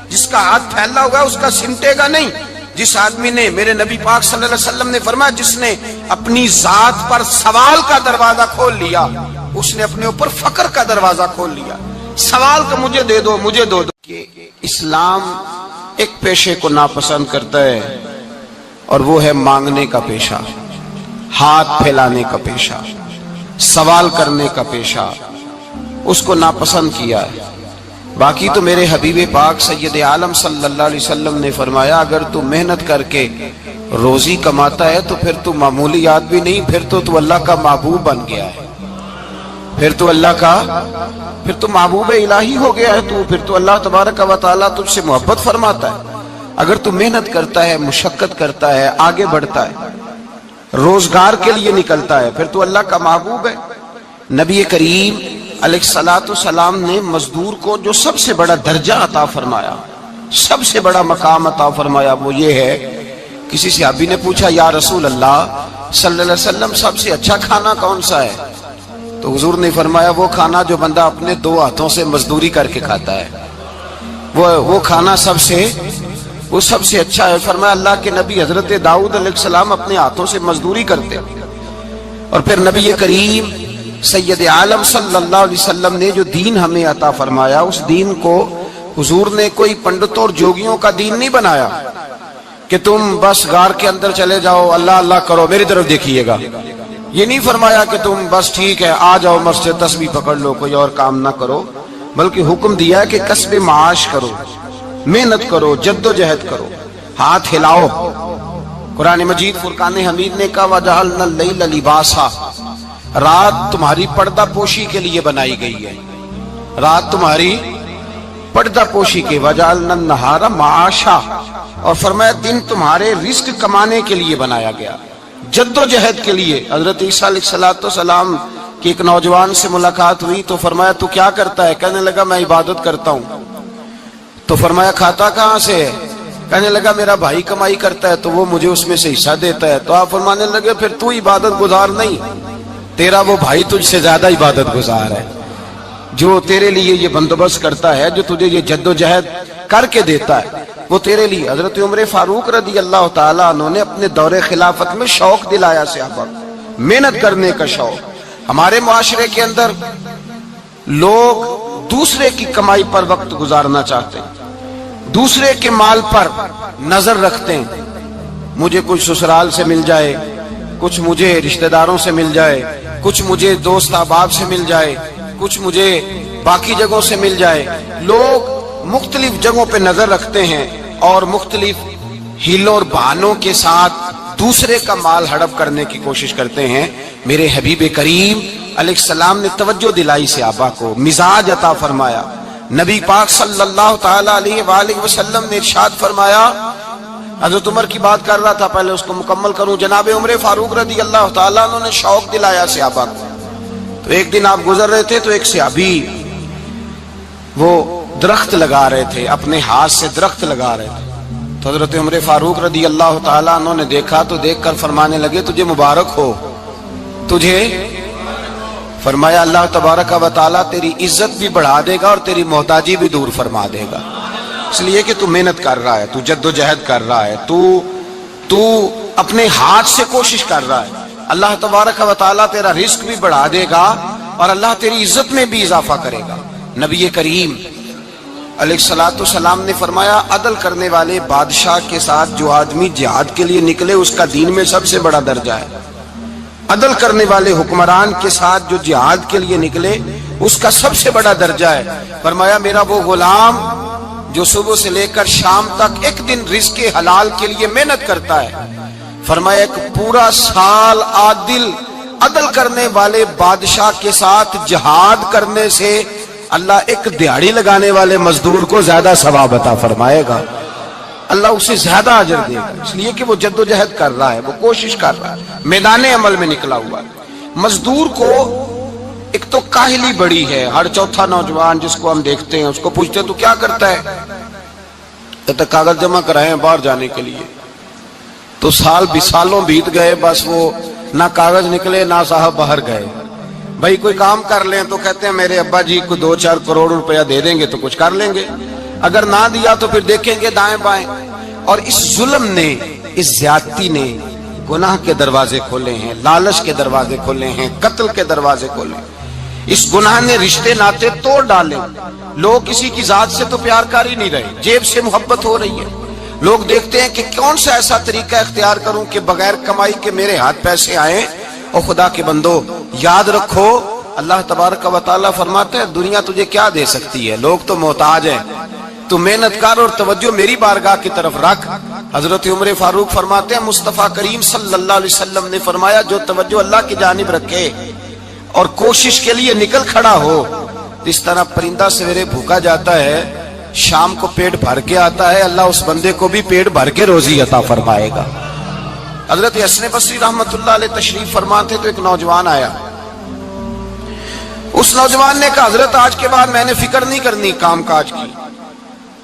جس کا ہاتھ پھیلا ہوا ہے اس کا سمٹے گا نہیں۔ جس آدمی نے، میرے نبی پاک صلی اللہ علیہ وسلم نے فرمایا جس نے اپنی ذات پر سوال کا دروازہ کھول لیا، اس نے اپنے اوپر فقر کا دروازہ کھول لیا۔ سوال کا مجھے دے دو، مجھے دو دو۔ کہ اسلام ایک پیشے کو ناپسند کرتا ہے اور وہ ہے مانگنے کا پیشہ، ہاتھ پھیلانے کا پیشہ، سوال کرنے کا پیشہ، اس کو ناپسند کیا ہے۔ باقی تو میرے حبیب پاک سید عالم صلی اللہ علیہ وسلم نے فرمایا اگر تو محنت کر کے روزی کماتا ہے تو پھر تو معمولی آدمی نہیں، پھر تو اللہ کا محبوب بن گیا ہے، پھر تو محبوب الہی ہو گیا ہے، پھر تو اللہ تبارک و تعالیٰ تجھ سے محبت فرماتا ہے۔ اگر تو محنت کرتا ہے، مشقت کرتا ہے، آگے بڑھتا ہے، روزگار کے لیے نکلتا ہے، پھر تو اللہ کا محبوب ہے۔ نبی کریم علیہ السلام نے مزدور کو جو سب سے بڑا درجہ عطا فرمایا، سب سے بڑا مقام عطا فرمایا، وہ یہ ہے، کسی صحابی نے پوچھا یا رسول اللہ صلی اللہ علیہ وسلم سب سے اچھا کھانا کون سا ہے؟ تو حضور نے فرمایا وہ کھانا جو بندہ اپنے 2 ہاتھوں سے مزدوری کر کے کھاتا ہے، وہ کھانا سب سے اچھا ہے۔ فرمایا اللہ کے نبی حضرت داؤد علیہ السلام اپنے ہاتھوں سے مزدوری کرتے، اور پھر نبی کریم سید عالم صلی اللہ علیہ وسلم نے جو دین ہمیں عطا فرمایا، اس دین کو حضور نے کوئی پنڈتوں اور جوگیوں کا دین نہیں بنایا کہ تم بس غار کے اندر چلے جاؤ اللہ اللہ کرو میری طرف دیکھیے گا، یہ نہیں فرمایا کہ تم بس ٹھیک ہے آ جاؤ مسجد تسبیح پکڑ لو کوئی اور کام نہ کرو، بلکہ حکم دیا ہے کہ کسب معاش کرو، محنت کرو، جد و جہد کرو، ہاتھ ہلاؤ۔ قرآن مجید فرقان حمید نے کہا وَجَعَلْنَا اللَّيْلَ لِبَاسًا، رات تمہاری پردہ پوشی کے لیے بنائی گئی ہے، رات تمہاری پردہ پوشی کے، وَجَعَلْنَا النَّهَارَ مَعَاشًا، اور فرمایا دن تمہارے رزق کمانے کے لیے بنایا گیا، جد و جہد کے لیے۔ حضرت عیسیٰ علیہ السلام کی ایک نوجوان سے ملاقات ہوئی تو فرمایا تو کیا کرتا ہے؟ کہنے لگا میں عبادت کرتا ہوں۔ تو فرمایا کھاتا کہاں سے ہے؟ کہنے لگا میرا بھائی کمائی کرتا ہے تو وہ مجھے اس میں سے حصہ دیتا ہے۔ تو آپ فرمانے لگے پھر تو عبادت گزار نہیں، تیرا وہ بھائی تجھ سے زیادہ عبادت گزار ہے، جو تیرے لیے یہ بندوبست کرتا ہے، جو تجھے یہ جد و جہد کر کے دیتا ہے، وہ تیرے لیے۔ حضرت عمر فاروق رضی اللہ تعالیٰ عنہ نے اپنے دور خلافت میں شوق دلایا صحابہ کو، محنت کرنے کا شوق۔ ہمارے معاشرے کے اندر لوگ دوسرے کی کمائی پر وقت گزارنا چاہتے ہیں، دوسرے کے مال پر نظر رکھتے ہیں، مجھے کچھ سسرال سے مل جائے، کچھ مجھے رشتہ داروں سے مل جائے، کچھ مجھے دوست احباب سے مل جائے، کچھ مجھے باقی جگہوں سے مل جائے۔ لوگ مختلف جگہوں پہ نظر رکھتے ہیں اور مختلف ہیلوں اور بہانوں کے ساتھ دوسرے کا مال ہڑپ کرنے کی کوشش کرتے ہیں۔ میرے حبیب کریم علیہ السلام نے توجہ دلائی صحابہ کو، مزاج عطا فرمایا۔ نبی پاک صلی اللہ تعالیٰ علیہ وآلہ وسلم نے ارشاد فرمایا، حضرت عمر کی بات کر رہا تھا پہلے اس کو مکمل کروں، جناب عمر فاروق رضی اللہ تعالیٰ عنہ نے شوق دلایا صحابہ کو۔ تو ایک دن آپ گزر رہے تھے تو ایک صحابی وہ درخت لگا رہے تھے، اپنے ہاتھ سے درخت لگا رہے تھے، تو حضرت عمر فاروق رضی اللہ تعالیٰ عنہ نے دیکھا تو دیکھ کر فرمانے لگے تجھے مبارک ہو، تجھے فرمایا اللہ تبارک و تعالیٰ تیری عزت بھی بڑھا دے گا اور تیری محتاجی بھی دور فرما دے گا، اس لیے کہ تو محنت کر رہا ہے، تو جد و جہد کر رہا ہے، تو اپنے ہاتھ سے کوشش کر رہا ہے، اللہ تبارک و تعالیٰ تیرا رزق بھی بڑھا دے گا اور اللہ تیری عزت میں بھی اضافہ کرے گا۔ نبی کریم علیہ السلام نے فرمایا عدل کرنے والے بادشاہ کے ساتھ جو آدمی جہاد کے لیے نکلے اس کا دین میں سب سے بڑا درجہ ہے، عدل کرنے والے حکمران کے ساتھ جو جہاد کے لیے نکلے اس کا سب سے بڑا درجہ ہے۔ فرمایا میرا وہ غلام جو صبح سے لے کر شام تک ایک دن رزق حلال کے لیے محنت کرتا ہے، فرمایا ایک پورا سال عدل کرنے والے بادشاہ کے ساتھ جہاد کرنے سے اللہ ایک دیہڑی لگانے والے مزدور کو زیادہ ثواب عطا فرمائے گا، اللہ اسے زیادہ اجر دے گا، اس لیے کہ وہ جد و جہد کر رہا ہے، وہ کوشش کر رہا ہے، میدان عمل میں نکلا ہوا ہے۔ مزدور کو ایک تو کاہلی بڑی ہے، ہر چوتھا نوجوان جس کو ہم دیکھتے ہیں اس کو پوچھتے ہیں تو کیا کرتا ہے، تو کاغذ جمع کرائے باہر جانے کے لیے، تو سالوں بیت گئے، بس وہ نہ کاغذ نکلے نہ صاحب باہر گئے۔ بھائی کوئی کام کر لیں تو کہتے ہیں میرے ابا جی کو 2-4 کروڑ روپیہ دے دیں گے تو کچھ کر لیں گے، اگر نہ دیا تو پھر دیکھیں گے دائیں بائیں۔ اور اس ظلم نے، اس زیادتی نے گناہ کے دروازے کھولے ہیں، لالچ کے دروازے کھولے ہیں، قتل کے دروازے کھولے ہیں۔ اس گناہ نے رشتے ناتے توڑ ڈالے، لوگ کسی کی ذات سے تو پیار کر ہی نہیں رہے، جیب سے محبت ہو رہی ہے۔ لوگ دیکھتے ہیں کہ کون سا ایسا طریقہ اختیار کروں کہ بغیر کمائی کے میرے ہاتھ پیسے آئیں۔ اور خدا کے بندو یاد رکھو، اللہ تبارک و تعالیٰ فرماتے ہیں دنیا تجھے کیا دے سکتی ہے، لوگ تو محتاج ہیں، تو محنت کر اور توجہ میری بارگاہ کی طرف رکھ۔ حضرت عمر فاروق فرماتے ہیں مصطفیٰ کریم صلی اللہ علیہ وسلم نے فرمایا جو توجہ اللہ کی جانب رکھے اور کوشش کے لیے نکل کھڑا ہو، اس طرح پرندہ سویرے بھوکا جاتا ہے شام کو پیٹ بھر کے آتا ہے، اللہ اس بندے کو بھی پیٹ بھر کے روزی عطا فرمائے گا۔ حضرت حسن بصری رحمت اللہ علیہ تشریف فرما تھے تو ایک نوجوان آیا، اس نوجوان نے کہا حضرت آج کے بعد میں نے فکر نہیں کرنی کام کاج کی،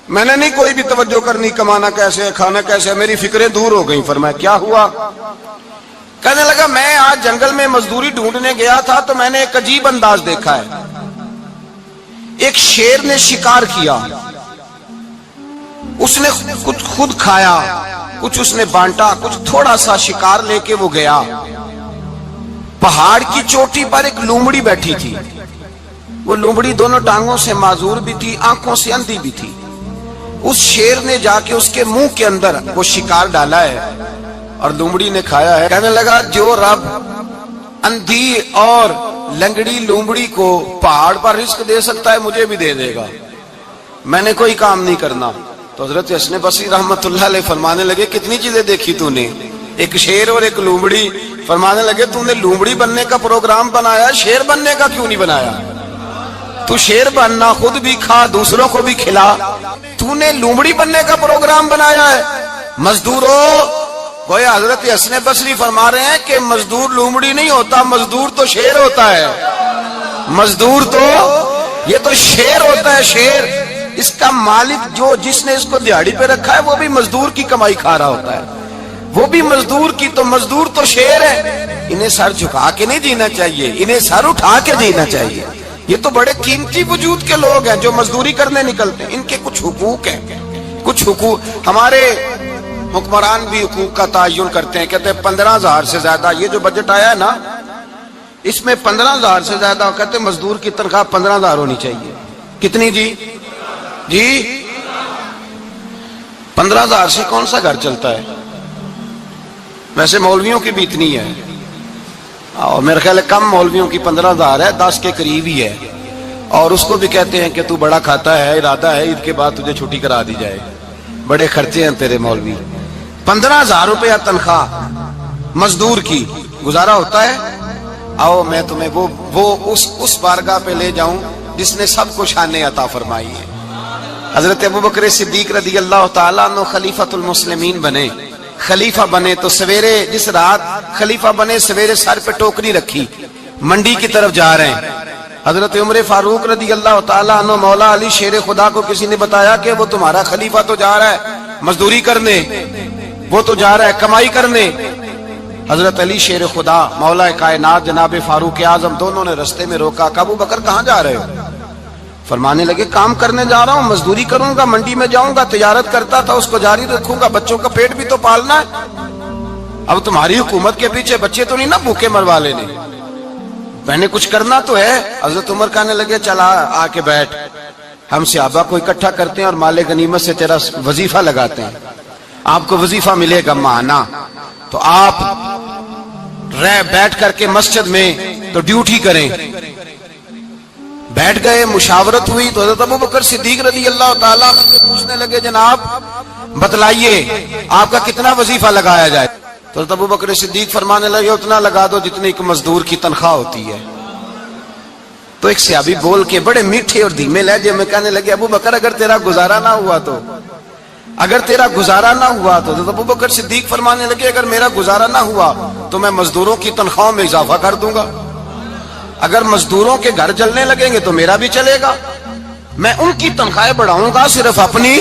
میں نے نہیں کوئی بھی توجہ کرنی کمانا کیسے ہے کھانا کیسے ہے، میری فکریں دور ہو گئیں۔ فرمایا کیا ہوا؟ کہنے لگا میں آج جنگل میں مزدوری ڈھونڈنے گیا تھا تو میں نے ایک عجیب انداز دیکھا ہے، ایک شیر نے شکار کیا، اس نے کچھ خود کھایا، کچھ اس نے بانٹا، کچھ تھوڑا سا شکار لے کے وہ گیا۔ پہاڑ کی چوٹی پر ایک لومڑی بیٹھی تھی، وہ لومڑی دونوں ٹانگوں سے معذور بھی تھی، آنکھوں سے اندھی بھی تھی۔ اس شیر نے جا کے اس کے منہ کے اندر وہ شکار ڈالا ہے اور لومڑی نے کھایا ہے۔ کہنے لگا جو رب اندھی اور لنگڑی لومڑی کو پہاڑ پر رزق دے سکتا ہے مجھے بھی دے دے گا، میں نے کوئی کام نہیں کرنا۔ تو حضرت حسن بصری رحمت اللہ علیہ فرمانے لگے کتنی چیزیں دیکھی تو نے، ایک شیر اور ایک لومڑی۔ فرمانے لگے تو نے لومڑی بننے کا پروگرام بنایا، شیر بننے کا کیوں نہیں بنایا؟ تو شیر بننا، خود بھی کھا دوسروں کو بھی کھلا، تو نے لومڑی بننے کا پروگرام بنایا ہے۔ مزدوروں گویا حضرت حسن بصری فرما رہے ہیں کہ مزدور لومڑی نہیں ہوتا، مزدور تو شیر ہوتا ہے، مزدور تو یہ تو شیر ہوتا ہے، شیر۔ اس کا مالک جو جس نے اس کو دیہڑی پہ رکھا ہے وہ بھی مزدور کی کمائی کھا رہا ہوتا ہے، وہ بھی مزدور کی، تو مزدور تو شیر ہے۔ انہیں سر جھکا کے نہیں جینا چاہیے، انہیں سر اٹھا کے جینا چاہیے۔ یہ تو بڑے قیمتی وجود کے لوگ ہیں جو مزدوری کرنے نکلتے ہیں، ان کے کچھ حقوق ہیں، کچھ حقوق۔ ہمارے حکمران بھی حقوق کا تعین کرتے ہیں، کہتے ہیں 15,000 سے زیادہ، یہ جو بجٹ آیا ہے نا اس میں 15,000 سے زیادہ، کہتے ہیں مزدور کی تنخواہ 15,000 ہونی چاہیے۔ کتنی جی 15,000 سے کون سا گھر چلتا ہے؟ ویسے مولویوں کی بھی اتنی ہے، اور میرے خیال ہے کم مولویوں کی 15,000 ہے، 10 کے قریب ہی ہے، اور اس کو بھی کہتے ہیں کہ تو بڑا کھاتا ہے، ارادہ ہے عید کے بعد تجھے چھٹی کرا دی جائے، بڑے خرچے ہیں تیرے مولوی۔ 15,000 روپیہ تنخواہ مزدور کی، گزارا ہوتا ہے؟ آؤ میں تمہیں وہ اس بارگاہ پہ لے جاؤں جس نے سب کو شانیں عطا فرمائی ہے۔ حضرت ابوبکر صدیق رضی اللہ تعالیٰ عنہ خلیفۃ المسلمین بنے، خلیفہ بنے تو سویرے جس رات خلیفہ بنے سویرے سر پہ ٹوکری رکھی، منڈی کی طرف جا رہے ہیں۔ حضرت عمر فاروق رضی اللہ تعالیٰ عنہ مولا علی شیر خدا کو کسی نے بتایا کہ وہ تمہارا خلیفہ تو جا رہا ہے مزدوری کرنے، وہ تو جا رہا ہے کمائی کرنے۔ حضرت علی شیر خدا مولا کائنات جناب فاروق اعظم دونوں نے رستے میں روکا کہ ابو بکر کہاں جا رہے ہو؟ فرمانے لگے کام کرنے جا رہا ہوں، مزدوری کروں گا، منڈی میں جاؤں گا، تجارت کرتا تھا اس کو جاری رکھوں گا، بچوں کا پیٹ بھی تو پالنا ہے۔ اب تمہاری حکومت کے پیچھے بچے تو نہیں نا بھوکے مروا لینے، میں نے کچھ کرنا تو ہے۔ حضرت عمر کہنے لگے چلا آ کے بیٹھ، ہم صحابہ کو اکٹھا کرتے ہیں اور مال غنیمت سے تیرا وظیفہ لگاتے ہیں، آپ کو وظیفہ ملے گا ماہانہ، تو آپ بیٹھ کر کے مسجد میں تو ڈیوٹی کریں۔ بیٹھ گئے، مشاورت ہوئی تو حضرت ابوبکر صدیق رضی اللہ تعالیٰ عنہ پوچھنے لگے جناب بتلائیے آپ کا کتنا وظیفہ لگایا جائے؟ تو ابو بکر صدیق فرمانے لگے اتنا لگا دو جتنی ایک مزدور کی تنخواہ ہوتی ہے۔ تو ایک صحابی بول کے بڑے میٹھے اور دھیمے لہجے میں کہنے لگے ابو بکر اگر تیرا گزارا نہ ہوا تو ابو بکر صدیق فرمانے لگے اگر میرا گزارا نہ ہوا تو میں مزدوروں کی تنخواہوں میں اضافہ کر دوں گا، اگر مزدوروں کے گھر چلنے لگیں گے تو میرا بھی چلے گا، میں ان کی تنخواہیں بڑھاؤں گا صرف اپنی۔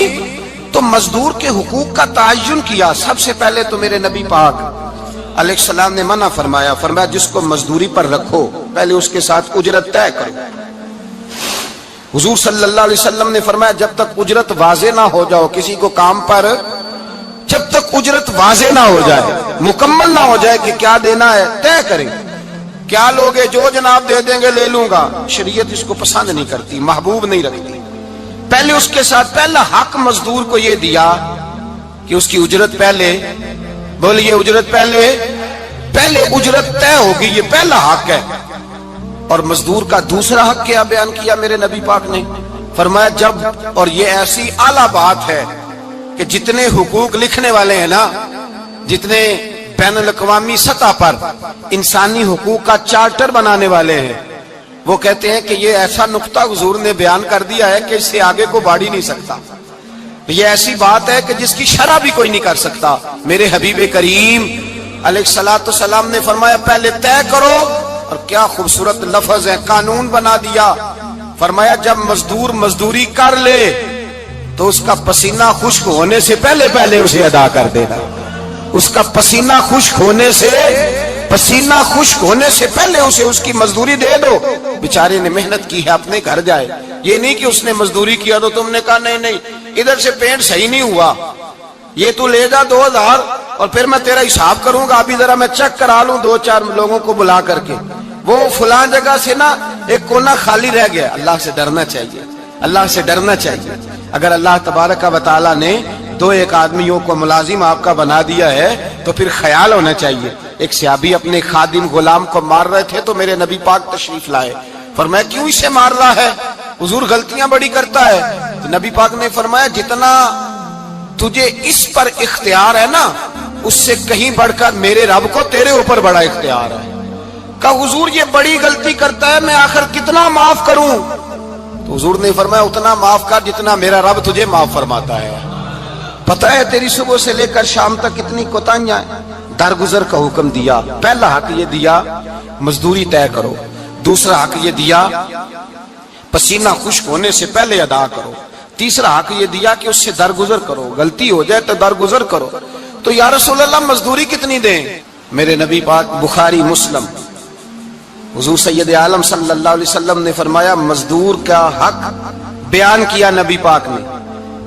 تو مزدور کے حقوق کا تعین کیا۔ سب سے پہلے تو میرے نبی پاک علیہ السلام نے منع فرمایا جس کو مزدوری پر رکھو پہلے اس کے ساتھ اجرت طے کرو۔ حضور صلی اللہ علیہ وسلم نے فرمایا جب تک اجرت واضح نہ ہو جاؤ کسی کو کام پر، جب تک اجرت واضح نہ ہو جائے، مکمل نہ ہو جائے کہ کیا دینا ہے، طے کریں۔ کیا لوگ جو جناب دے دیں گے لے لوں گا، شریعت اس کو پسند نہیں کرتی، محبوب نہیں رکھتی۔ پہلے اس کے ساتھ پہلا حق مزدور کو یہ دیا کہ اس کی اجرت پہلے، بولیے اجرت پہلے اجرت طے ہوگی، یہ پہلا حق ہے۔ اور مزدور کا دوسرا حق کیا بیان کیا میرے نبی پاک نے؟ فرمایا جب، اور یہ ایسی اعلیٰ بات ہے کہ جتنے حقوق لکھنے والے ہیں نا، جتنے بین الاقوامی سطح پر انسانی حقوق کا چارٹر بنانے والے ہیں، وہ کہتے ہیں کہ یہ ایسا نقطہ حضور نے بیان کر دیا ہے کہ اس سے آگے کو بڑھ ہی نہیں سکتا، یہ ایسی بات ہے کہ جس کی شرح بھی کوئی نہیں کر سکتا۔ میرے حبیب کریم علیہ السلام نے فرمایا پہلے طے کرو، اور کیا خوبصورت لفظ ہے، قانون بنا دیا۔ فرمایا جب مزدور مزدوری کر لے تو اس کا پسینہ خشک ہونے سے پہلے اسے ادا کر دینا، اس کا پسینہ خشک ہونے سے پہلے اسے اس کی مزدوری دے دو۔ بیچارے نے محنت کی ہے، اپنے گھر جائے، یہ نہیں کہ اس نے مزدوری کیا تو تم نے کہا نہیں ادھر سے پینٹ صحیح نہیں ہوا، یہ تو لے جا 2000 اور پھر میں تیرا حساب کروں گا، ابھی ذرا میں چیک کرا لوں 2-4 لوگوں کو بلا کر کے، وہ فلاں جگہ سے نا ایک کونا خالی رہ گیا۔ اللہ سے ڈرنا چاہیے، اللہ سے ڈرنا چاہیے۔ اگر اللہ تبارک و تعالی نے 2-1 آدمیوں کو ملازم آپ کا بنا دیا ہے تو پھر خیال ہونا چاہیے۔ ایک صحابی اپنے خادم غلام کو مار رہے تھے تو میرے نبی پاک تشریف لائے، فرمایا کیوں اسے مار رہا ہے؟ حضور غلطیاں بڑی کرتا ہے۔ تو نبی پاک نے فرمایا جتنا تجھے اس پر اختیار ہے نا اس سے کہیں بڑھ کر میرے رب کو تیرے اوپر بڑا اختیار ہے۔ کہا حضور یہ بڑی غلطی کرتا ہے، میں آخر کتنا معاف کروں؟ تو حضور نے فرمایا اتنا معاف کر جتنا میرا رب تجھے معاف فرماتا ہے۔ پتہ ہے تیری صبح سے لے کر شام تک کتنی کوتاہیاں ہیں، درگزر کا حکم دیا۔ پہلا حق یہ دیا مزدوری طے کرو، دوسرا حق یہ دیا پسینہ خشک ہونے سے پہلے ادا کرو، تیسرا حق یہ دیا کہ اس سے درگزر کرو، غلطی ہو جائے تو درگزر کرو۔ تو یا رسول اللہ مزدوری کتنی دیں؟ میرے نبی پاک بخاری مسلم حضور سید عالم صلی اللہ علیہ وسلم نے فرمایا مزدور کا حق بیان کیا نبی پاک نے،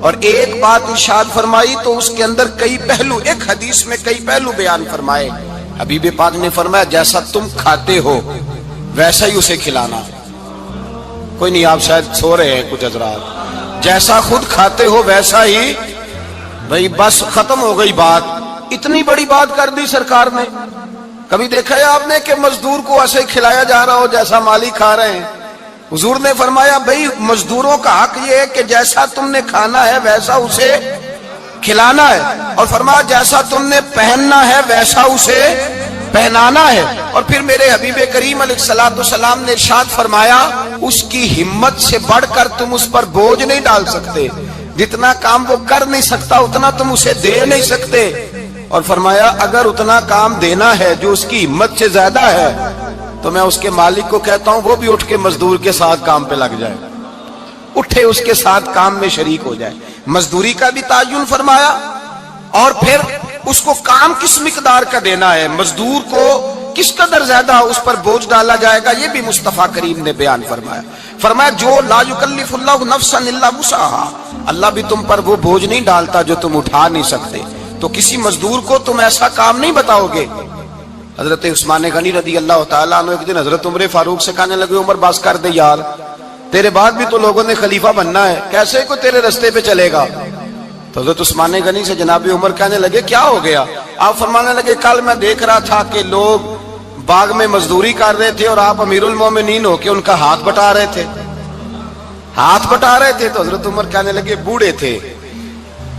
اور ایک بات ارشاد فرمائی تو اس کے اندر کئی پہلو، ایک حدیث میں کئی پہلو بیان فرمائے۔ حبیب پاک نے فرمایا جیسا تم کھاتے ہو ویسا ہی اسے کھلانا۔ کوئی نہیں، آپ شاید سو رہے ہیں کچھ حضرات، جیسا خود کھاتے ہو ویسا ہی، بھئی بس ختم ہو گئی بات۔ اتنی بڑی بات کر دی سرکار نے۔ کبھی دیکھا ہے آپ نے کہ مزدور کو ایسے کھلایا جا رہا ہو جیسا مالک کھا رہے ہیں؟ حضور نے فرمایا بھئی مزدوروں کا حق یہ ہے کہ جیسا تم نے کھانا ہے ویسا اسے کھلانا ہے، اور فرمایا جیسا تم نے پہننا ہے ویسا اسے پہنانا ہے۔ اور پھر میرے حبیب کریم علیہ السلام نے ارشاد فرمایا اس کی ہمت سے بڑھ کر تم اس پر بوجھ نہیں ڈال سکتے، جتنا کام وہ کر نہیں سکتا اتنا تم اسے دے نہیں سکتے۔ اور فرمایا اگر اتنا کام دینا ہے جو اس کی ہمت سے زیادہ ہے تو میں اس کے مالک کو کہتا ہوں وہ بھی اٹھ کے مزدور کے ساتھ کام پہ لگ جائے، اٹھے اس کے ساتھ کام میں شریک ہو جائے۔ مزدوری کا بھی تعین فرمایا، اور پھر اس کو کام کس مقدار کا دینا ہے، مزدور کو کس قدر زیادہ اس پر بوجھ ڈالا جائے گا، یہ بھی مصطفیٰ کریم نے بیان فرمایا۔ فرمایا جو لا یکلف اللہ نفسا الا وسعها، اللہ بھی تم پر وہ بوجھ نہیں ڈالتا جو تم اٹھا نہیں سکتے، تو کسی مزدور کو تم ایسا کام نہیں بتاؤ گے۔ حضرت عثمان غنی رضی اللہ تعالیٰ عنہ ایک دن حضرت عمر فاروق سے کہنے لگے عمر بس کر دے یار، تیرے بعد بھی تو لوگوں نے خلیفہ بننا ہے، کیسے کوئی تیرے رستے پہ چلے گا؟ تو حضرت عثمان غنی سے جناب عمر کہنے لگے کیا ہو گیا؟ آپ فرمانے لگے کل میں دیکھ رہا تھا کہ لوگ باغ میں مزدوری کر رہے تھے اور آپ امیر المومنین ہو کے ان کا ہاتھ بٹا رہے تھے، تو حضرت عمر کہنے لگے بوڑھے تھے،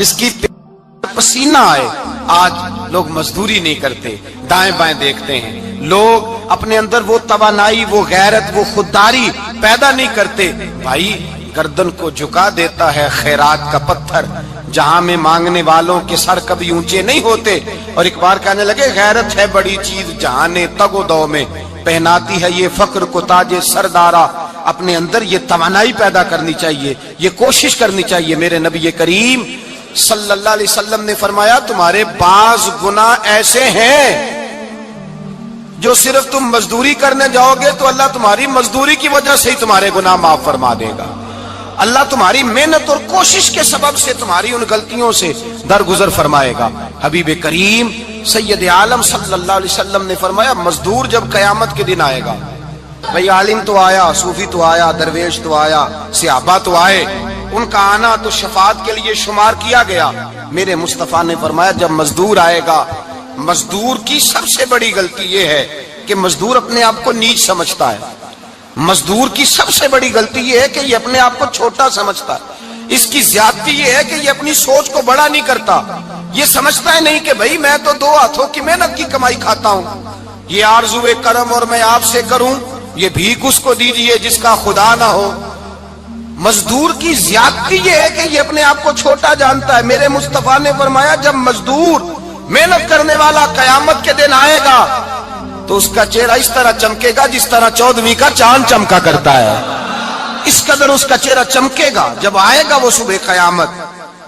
جس کی پسینہ آئے. آج لوگ مزدوری نہیں کرتے, دائیں بائیں دیکھتے ہیں. لوگ اپنے اندر وہ توانائی, وہ غیرت, وہ خودداری پیدا نہیں کرتے. بھائی گردن کو جھکا دیتا ہے خیرات کا پتھر, جہاں میں مانگنے والوں کے سر کبھی اونچے نہیں ہوتے. اور ایک بار کہنے لگے غیرت ہے بڑی چیز جہاں نے تگ و دو میں پہناتی ہے یہ فقر کو تاج سردارا. اپنے اندر یہ توانائی پیدا کرنی چاہیے, یہ کوشش کرنی چاہیے. میرے نبی کریم صلی اللہ علیہ وسلم نے فرمایا تمہارے بعض گناہ ایسے ہیں جو صرف تم مزدوری کرنے جاؤ گے تو اللہ تمہاری مزدوری کی وجہ سے ہی تمہارے گناہ معاف فرما دے گا. اللہ تمہاری محنت اور کوشش کے سبب سے تمہاری ان غلطیوں سے درگزر فرمائے گا. حبیب کریم سید عالم صلی اللہ علیہ وسلم نے فرمایا مزدور جب قیامت کے دن آئے گا, بھئی عالم تو آیا, صوفی تو آیا, درویش تو آیا, صحابہ تو آئے, ان کا آنا تو شفاعت کے لیے شمار کیا گیا. میرے مصطفیٰ نے فرمایا جب مزدور آئے گا, مزدور کی سب سے بڑی غلطی یہ ہے کہ مزدور اپنے آپ کو نیچ سمجھتا ہے. مزدور کی سب سے بڑی غلطی یہ ہے کہ یہ اپنے آپ کو چھوٹا سمجھتا ہے. اس کی زیادتی یہ ہے کہ یہ اپنی سوچ کو بڑا نہیں کرتا. یہ سمجھتا ہے نہیں کہ بھئی میں تو دو ہاتھوں کی محنت کی کمائی کھاتا ہوں, یہ آرزو کرم اور میں آپ سے کروں, یہ بھیک اس کو دیجئے جس کا خدا نہ ہو. مزدور کی زیادتی یہ ہے کہ یہ اپنے آپ کو چھوٹا جانتا ہے. میرے مصطفیٰ نے فرمایا جب مزدور محنت کرنے والا قیامت کے دن آئے گا تو اس کا چہرہ اس طرح چمکے گا جس طرح 14ویں کا چاند چمکا کرتا ہے. اس قدر اس کا چہرہ چمکے گا جب آئے گا وہ صبح قیامت.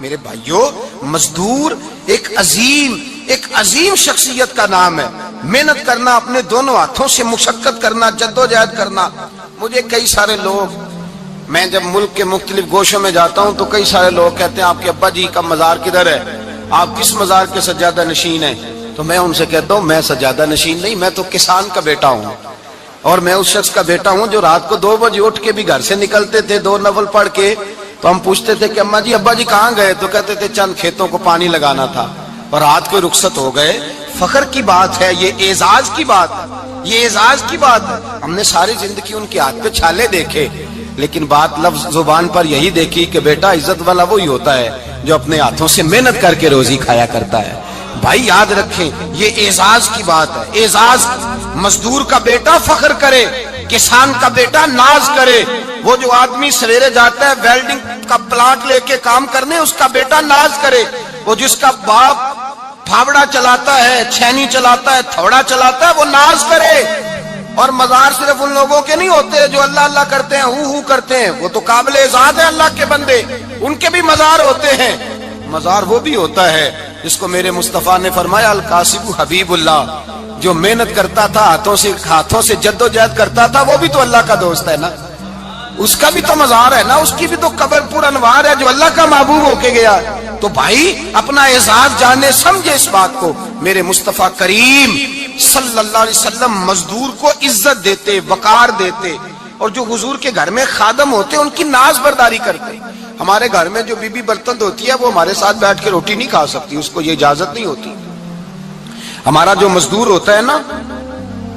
میرے بھائیوں مزدور ایک عظیم شخصیت کا نام ہے. محنت کرنا, اپنے دونوں ہاتھوں سے مشقت کرنا, جدوجہد کرنا. مجھے کئی سارے لوگ, میں جب ملک کے مختلف گوشوں میں جاتا ہوں تو کئی سارے لوگ کہتے ہیں آپ کے ابا جی کا مزار کدھر ہے, آپ کس مزار کے سجادہ نشین ہیں؟ تو میں ان سے کہتا ہوں میں سجادہ نشین نہیں, میں تو کسان کا بیٹا ہوں. اور میں اس شخص کا بیٹا ہوں جو رات کو 2 بجے اٹھ کے بھی گھر سے نکلتے تھے 2 نفل پڑھ کے. تو ہم پوچھتے تھے کہ اماں جی ابا جی کہاں گئے؟ تو کہتے تھے چند کھیتوں کو پانی لگانا تھا اور رات کو رخصت ہو گئے. فخر کی بات ہے, یہ اعزاز کی بات ہے, یہ اعزاز کی بات ہے. ہم نے ساری زندگی ان کے ہاتھ پہ چھالے دیکھے لیکن بات لفظ زبان پر یہی دیکھی کہ بیٹا عزت والا وہی ہوتا ہے جو اپنے ہاتھوں سے محنت کر کے روزی کھایا کرتا ہے. بھائی یاد رکھیں یہ اعزاز کی بات ہے. اعزاز, مزدور کا بیٹا فخر کرے, کسان کا بیٹا ناز کرے. وہ جو آدمی سویرے جاتا ہے ویلڈنگ کا پلانٹ لے کے کام کرنے, اس کا بیٹا ناز کرے. وہ جس کا باپ پھاوڑا چلاتا ہے, چھینی چلاتا ہے, تھوڑا چلاتا ہے, وہ ناز کرے. اور مزار صرف ان لوگوں کے نہیں ہوتے جو اللہ اللہ کرتے ہیں, ہو کرتے ہیں, وہ تو قابل اعزاز ہے اللہ کے بندے, ان کے بھی مزار ہوتے ہیں. مزار وہ بھی ہوتا ہے جس کو میرے مصطفیٰ نے فرمایا القاسب حبیب اللہ, جو محنت کرتا تھا, ہاتھوں سے جدوجہد کرتا تھا, وہ بھی تو اللہ کا دوست ہے نا, اس کا بھی تو مزار ہے نا, اس کی بھی تو قبر پر انوار ہے جو اللہ کا محبوب ہو کے گیا. تو بھائی اپنا اعزاز جانے سمجھے اس بات کو. میرے مصطفیٰ کریم صلی اللہ علیہ وسلم مزدور کو عزت دیتے, وقار دیتے, اور جو حضور کے گھر میں خادم ہوتے ان کی ناز برداری کرتے. ہمارے گھر میں جو بی بی برتن دھوتی ہے وہ ہمارے ساتھ بیٹھ کے روٹی نہیں کھا سکتی, اس کو یہ اجازت نہیں ہوتی. ہمارا جو مزدور ہوتا ہے نا,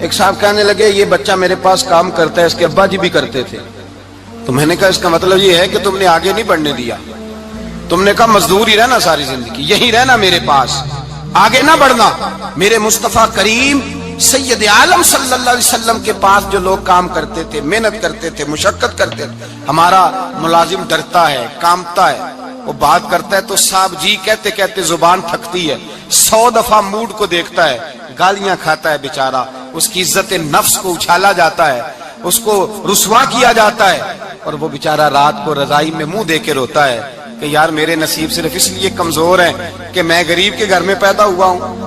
ایک صاحب کہنے لگے یہ بچہ میرے پاس کام کرتا ہے, اس کے ابا جی بھی کرتے تھے. تو میں نے کہا اس کا مطلب یہ ہے کہ تم نے آگے نہیں بڑھنے دیا, تم نے کہا مزدور ہی رہنا ساری زندگی, یہی رہنا میرے پاس, آگے نہ بڑھنا. میرے مصطفیٰ کریم سید عالم صلی اللہ علیہ وسلم کے پاس جو لوگ کام کرتے تھے, محنت کرتے تھے, مشقت کرتے تھے. ہمارا ملازم ڈرتا ہے, کامتا ہے, وہ بات کرتا ہے تو صاحب جی کہتے کہتے زبان تھکتی ہے, 100 دفعہ موڈ کو دیکھتا ہے, گالیاں کھاتا ہے بیچارہ, اس کی عزت نفس کو اچھالا جاتا ہے, اس کو رسوا کیا جاتا ہے, اور وہ بیچارہ رات کو رضائی میں منہ دے کے روتا ہے کہ یار میرے نصیب صرف اس لیے کمزور ہیں کہ میں غریب کے گھر میں پیدا ہوا ہوں.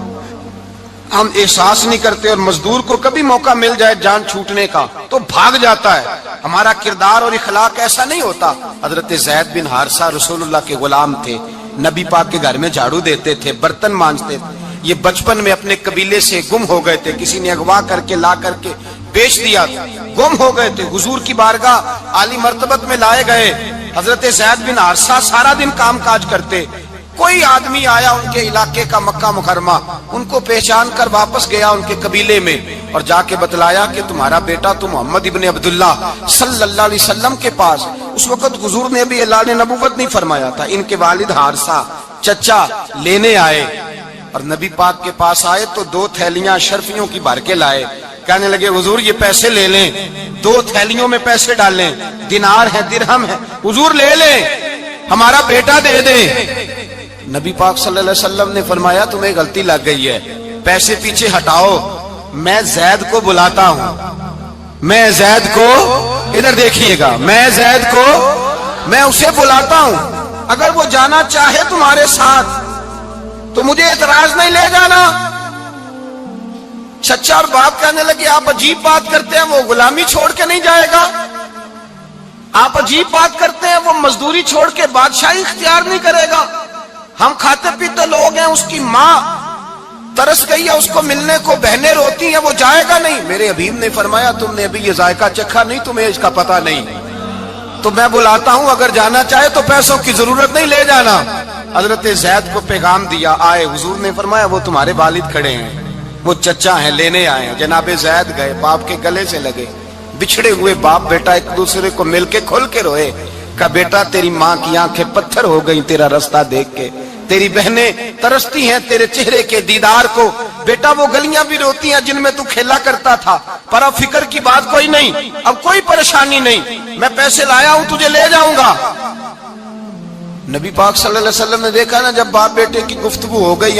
ہم احساس نہیں کرتے, اور مزدور کو کبھی موقع مل جائے جان چھوٹنے کا تو بھاگ جاتا ہے. ہمارا کردار اور اخلاق ایسا نہیں ہوتا. حضرت زید بن حارثہ رسول اللہ کے غلام تھے, نبی پاک کے گھر میں جھاڑو دیتے تھے, برتن مانجتے تھے. یہ بچپن میں اپنے قبیلے سے گم ہو گئے تھے, کسی نے اغوا کر کے لا کر کے بیچ دیا, گم ہو گئے تھے. حضور کی بارگاہ عالی مرتبت میں لائے گئے. حضرت زید بن حارثہ سارا دن کام کاج کرتے. کوئی آدمی آیا ان کے علاقے کا, مکہ مکرمہ, ان کو پہچان کر واپس گیا ان کے قبیلے میں اور جا کے بتلایا کہ تمہارا بیٹا تو محمد ابن عبداللہ صلی اللہ علیہ وسلم کے پاس. اس وقت حضور نے بھی اعلان نبوت نہیں فرمایا تھا. ان کے والد حارثہ چچا لینے آئے اور نبی پاک کے پاس آئے تو 2 تھیلیاں اشرفیوں کی بھر کے لائے. کہنے لگے حضور یہ پیسے لے لیں, 2 تھیلیوں میں پیسے ڈالیں, دینار ہے درہم ہے, حضور لے لیں, ہمارا بیٹا دے دیں. نبی پاک صلی اللہ علیہ وسلم نے فرمایا تمہیں غلطی لگ گئی ہے, پیسے پیچھے ہٹاؤ, میں زید کو بلاتا ہوں, میں زید کو, ادھر دیکھیے گا, میں زید کو, میں اسے بلاتا ہوں, اگر وہ جانا چاہے تمہارے ساتھ تو مجھے اعتراض نہیں, لے جانا. چچا اور باپ کہنے لگے آپ عجیب بات کرتے ہیں, وہ غلامی چھوڑ کے نہیں جائے گا, آپ عجیب بات کرتے ہیں, وہ مزدوری چھوڑ کے بادشاہی اختیار نہیں کرے گا, ہم کھاتے پیتے لوگ ہیں, اس کی ماں ترس گئی ہے, اس کو ملنے کو بہنیں روتی ہیں, وہ جائے گا نہیں. میرے حبیب نے فرمایا تم نے ابھی یہ ذائقہ چکھا نہیں, تمہیں اس کا پتہ نہیں, تو میں بلاتا ہوں, اگر جانا چاہے تو پیسوں کی ضرورت نہیں, لے جانا. حضرت زید کو پیغام دیا, آئے, حضور نے فرمایا وہ تمہارے والد کھڑے ہیں, وہ چچا ہیں, لینے آئے ہیں. جناب زید گئے, باپ کے گلے سے لگے, بچھڑے ہوئے باپ بیٹا ایک دوسرے کو مل کے کھل کے روئے. کہا بیٹا تیری ماں کی آنکھیں پتھر ہو گئیں تیرا رستہ دیکھ کے, تیری بہنیں ترستی ہیں تیرے چہرے کے دیدار کو, بیٹا وہ گلیاں بھی روتی ہیں جن میں تو کھیلا کرتا تھا, پر اب فکر کی بات کوئی نہیں, اب کوئی پریشانی نہیں, میں پیسے لایا ہوں تجھے لے جاؤں گا. نبی پاک صلی اللہ علیہ وسلم نے دیکھا نا جب باپ بیٹے کی گفتگو ہو گئی